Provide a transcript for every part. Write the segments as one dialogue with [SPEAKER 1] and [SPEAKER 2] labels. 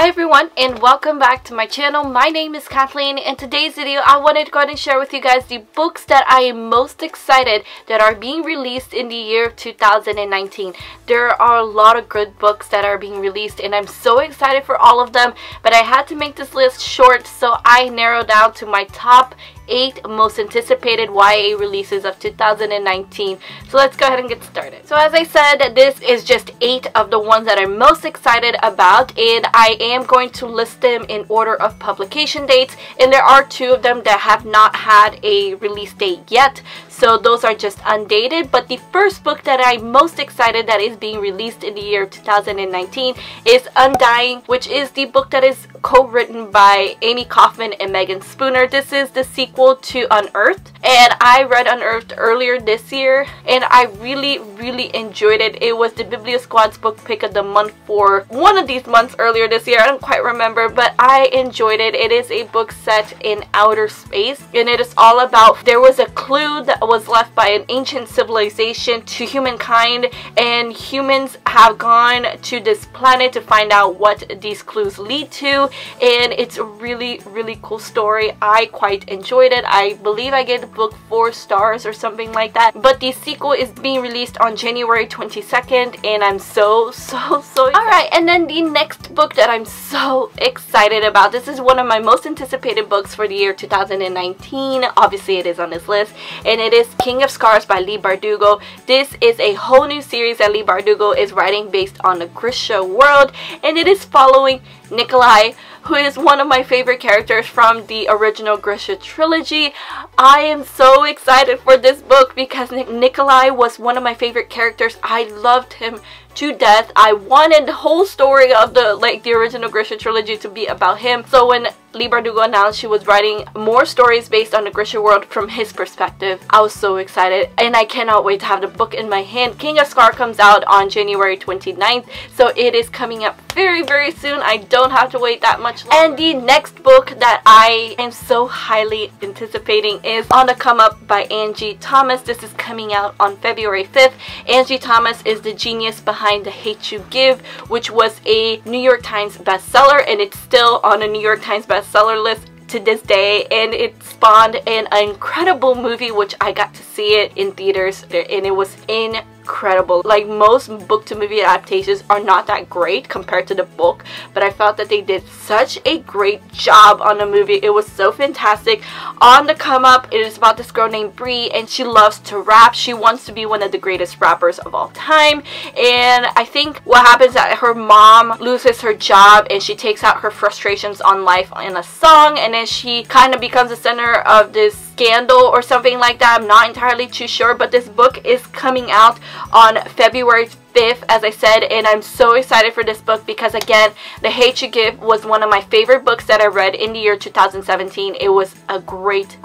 [SPEAKER 1] Hi everyone, and welcome back to my channel. My name is Kathleen. In today's video, I wanted to go ahead and share with you guys the books that I am most excited that are being released in the year of 2019. There are a lot of good books that are being released, and I'm so excited for all of them, but I had to make this list short, so I narrowed down to my top 8 most anticipated YA releases of 2019. So let's go ahead and get started. So as I said, this is just 8 of the ones that I'm most excited about, and I am going to list them in order of publication dates, and there are 2 of them that have not had a release date yet, so those are just undated. But the first book that I'm most excited that is being released in the year of 2019 is Undying, which is the book that is co-written by Amy Kaufman and Megan Spooner. This is the sequel to Unearthed, and I read Unearthed earlier this year, and I really enjoyed it. It was the BIBLIO Squad's book pick of the month for one of these months earlier this year. I don't quite remember, but I enjoyed it. It is a book set in outer space, and it is all about there was a clue that was left by an ancient civilization to humankind, and humans have gone to this planet to find out what these clues lead to, and it's a really cool story. I quite enjoyed it. I believe I gave the book 4 stars or something like that, but the sequel is being released on January 22nd, and I'm so excited. Alright, and then the next book that I'm so excited about, this is one of my most anticipated books for the year 2019. Obviously it is on this list, and it is King of Scars by Leigh Bardugo. This is a whole new series that Leigh Bardugo is writing based on the Grisha world, and it is following Nikolai, who is one of my favorite characters from the original Grisha trilogy. I am so excited for this book because Nikolai was one of my favorite characters. I loved him to death. I wanted the whole story of the original Grisha trilogy to be about him. So when Leigh Bardugo announced she was writing more stories based on the Grisha world from his perspective, I was so excited, and I cannot wait to have the book in my hand. King of Scar comes out on January 29th, so it is coming up very soon. I don't have to wait that much longer. And the next book that I am so highly anticipating is On the Come Up by Angie Thomas. This is coming out on February 5th. Angie Thomas is the genius behind The Hate U Give, which was a New York Times bestseller, and it's still on a New York Times bestseller list to this day, and it spawned an incredible movie which I got to see it in theaters, and it was incredible. Like, most book to movie adaptations are not that great compared to the book, but I felt that they did such a great job on the movie. It was so fantastic. On the Come Up, it is about this girl named Bree, and she loves to rap. She wants to be one of the greatest rappers of all time, and I think what happens is that her mom loses her job, and she takes out her frustrations on life in a song, and then she kind of becomes the center of this scandal or something like that. I'm not entirely too sure, but this book is coming out on February 5th, as I said, and I'm so excited for this book because, again, The Hate U Give was one of my favorite books that I read in the year 2017. It was a great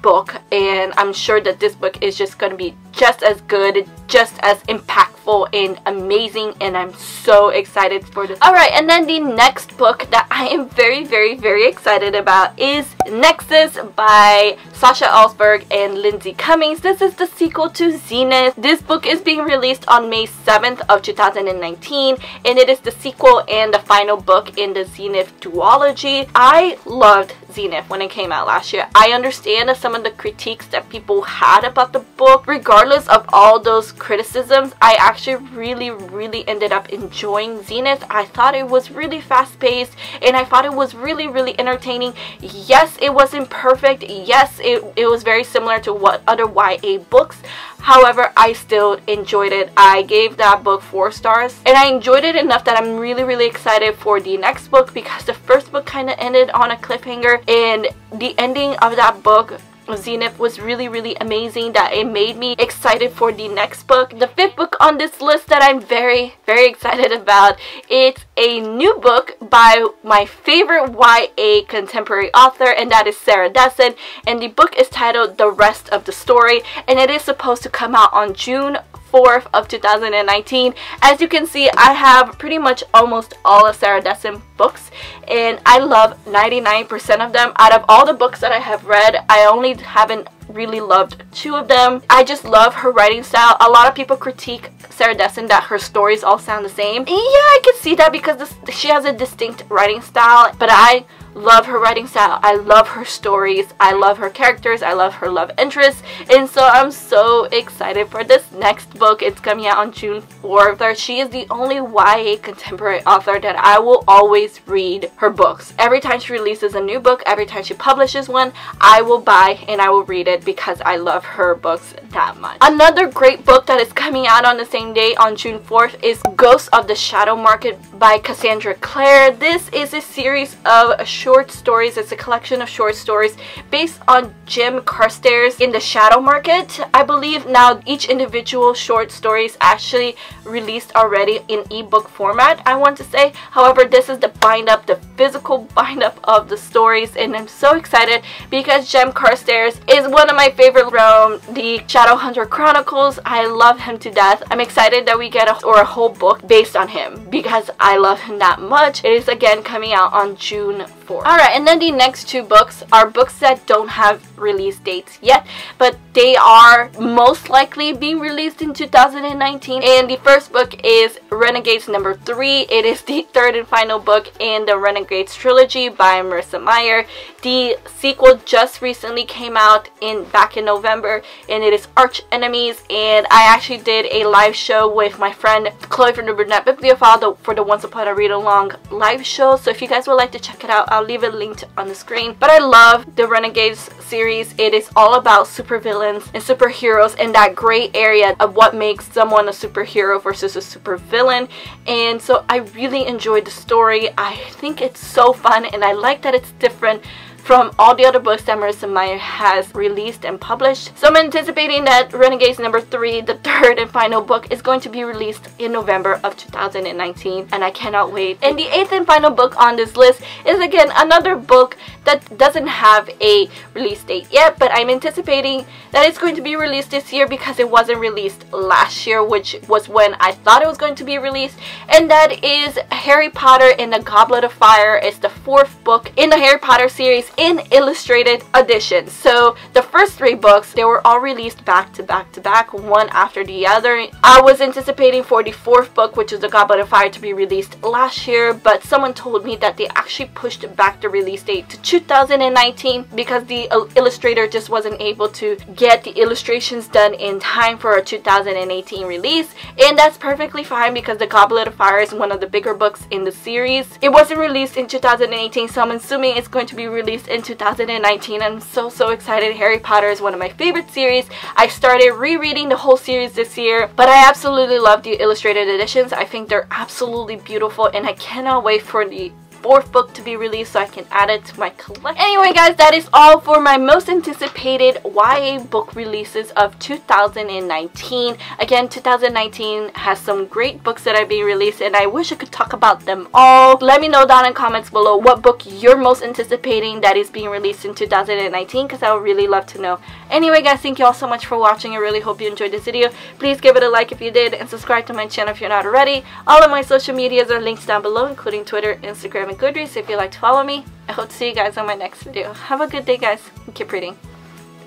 [SPEAKER 1] book, and I'm sure that this book is just going to be just as good, just as impactful and amazing, and I'm so excited for this. Alright, and then the next book that I am very excited about is Nexus by Sasha Ellsberg and Lindsay Cummings. This is the sequel to Zenith. This book is being released on May 7th of 2019, and it is the sequel and the final book in the Zenith duology. I loved Zenith when it came out last year. I understand some of the critiques that people had about the book. Regardless of all those criticisms, I actually really ended up enjoying Zenith. I thought it was really fast-paced, and I thought it was really entertaining. Yes, it wasn't perfect. Yes, it was very similar to what other YA books. However, I still enjoyed it. I gave that book 4 stars, and I enjoyed it enough that I'm really excited for the next book, because the first book kind of ended on a cliffhanger, and the ending of that book, Zenith, was really amazing, that it made me excited for the next book. The 5th book on this list that I'm very excited about, it's a new book by my favorite YA contemporary author, and that is Sarah Dessen, and the book is titled The Rest of the Story, and it is supposed to come out on June 4th of 2019. As you can see, I have pretty much almost all of Sarah Dessen books, and I love 99% of them. Out of all the books that I have read, I only haven't really loved 2 of them. I just love her writing style. A lot of people critique Sarah Dessen that her stories all sound the same. And yeah, I can see that because she has a distinct writing style, but I love her writing style. I love her stories. I love her characters. I love her love interests. And so I'm so excited for this next book. It's coming out on June 4th. She is the only YA contemporary author that I will always read her books. Every time she releases a new book, every time she publishes one, I will buy and I will read it because I love her books that much. Another great book that is coming out on the same day on June 4th is Ghosts of the Shadow Market by Cassandra Clare. This is a series of short stories. It's a collection of short stories based on Jim Carstairs' In the Shadow Market, I believe. Now, each individual short story is actually released already in ebook format, I want to say. However, this is the bind up, the physical bind up of the stories, and I'm so excited because Jim Carstairs is one of my favorite from the Shadowhunter Chronicles. I love him to death. I'm excited that we get a whole book based on him because I love him that much. It is again coming out on June 4th. Alright, and then the next 2 books are books that don't have release dates yet, but they are most likely being released in 2019. And the first book is Renegades number 3. It is the 3rd and final book in the Renegades trilogy by Marissa Meyer. The sequel just recently came out back in November, and it is Arch Enemies. And I actually did a live show with my friend Chloe from the Brunette Bibliophile for the Once Upon a Read Along live show. So if you guys would like to check it out, I'll leave it linked on the screen. But I love the Renegades series. It is all about supervillains and superheroes and that gray area of what makes someone a superhero versus a supervillain. And so I really enjoyed the story. I think it's so fun, and I like that it's different from all the other books that Marissa Meyer has released and published. So I'm anticipating that Renegades number 3, the 3rd and final book, is going to be released in November of 2019, and I cannot wait. And the 8th and final book on this list is again another book that doesn't have a release date yet, but I'm anticipating that it's going to be released this year because it wasn't released last year, which was when I thought it was going to be released. And that is Harry Potter and the Goblet of Fire. It's the 4th book in the Harry Potter series in illustrated edition. So the first 3 books, they were all released back to back to back, one after the other. I was anticipating for the 4th book, which is the Goblet of Fire, to be released last year, but someone told me that they actually pushed back the release date to 2019 because the illustrator just wasn't able to get the illustrations done in time for a 2018 release. And that's perfectly fine because the Goblet of Fire is one of the bigger books in the series. It wasn't released in 2018, so I'm assuming it's going to be released in 2019. I'm so excited. Harry Potter is one of my favorite series. I started rereading the whole series this year, but I absolutely love the illustrated editions. I think they're absolutely beautiful, and I cannot wait for the 4th book to be released so I can add it to my collection. Anyway guys, that is all for my most anticipated YA book releases of 2019. Again, 2019 has some great books that are being released, and I wish I could talk about them all. Let me know down in comments below what book you're most anticipating that is being released in 2019, because I would really love to know. Anyway guys, thank you all so much for watching. I really hope you enjoyed this video. Please give it a like if you did, and subscribe to my channel if you're not already. All of my social medias are linked down below, including Twitter, Instagram, and Goodreads if you'd like to follow me. I hope to see you guys on my next video. Have a good day guys, and keep reading.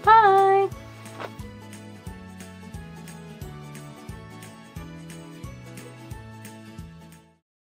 [SPEAKER 1] Bye!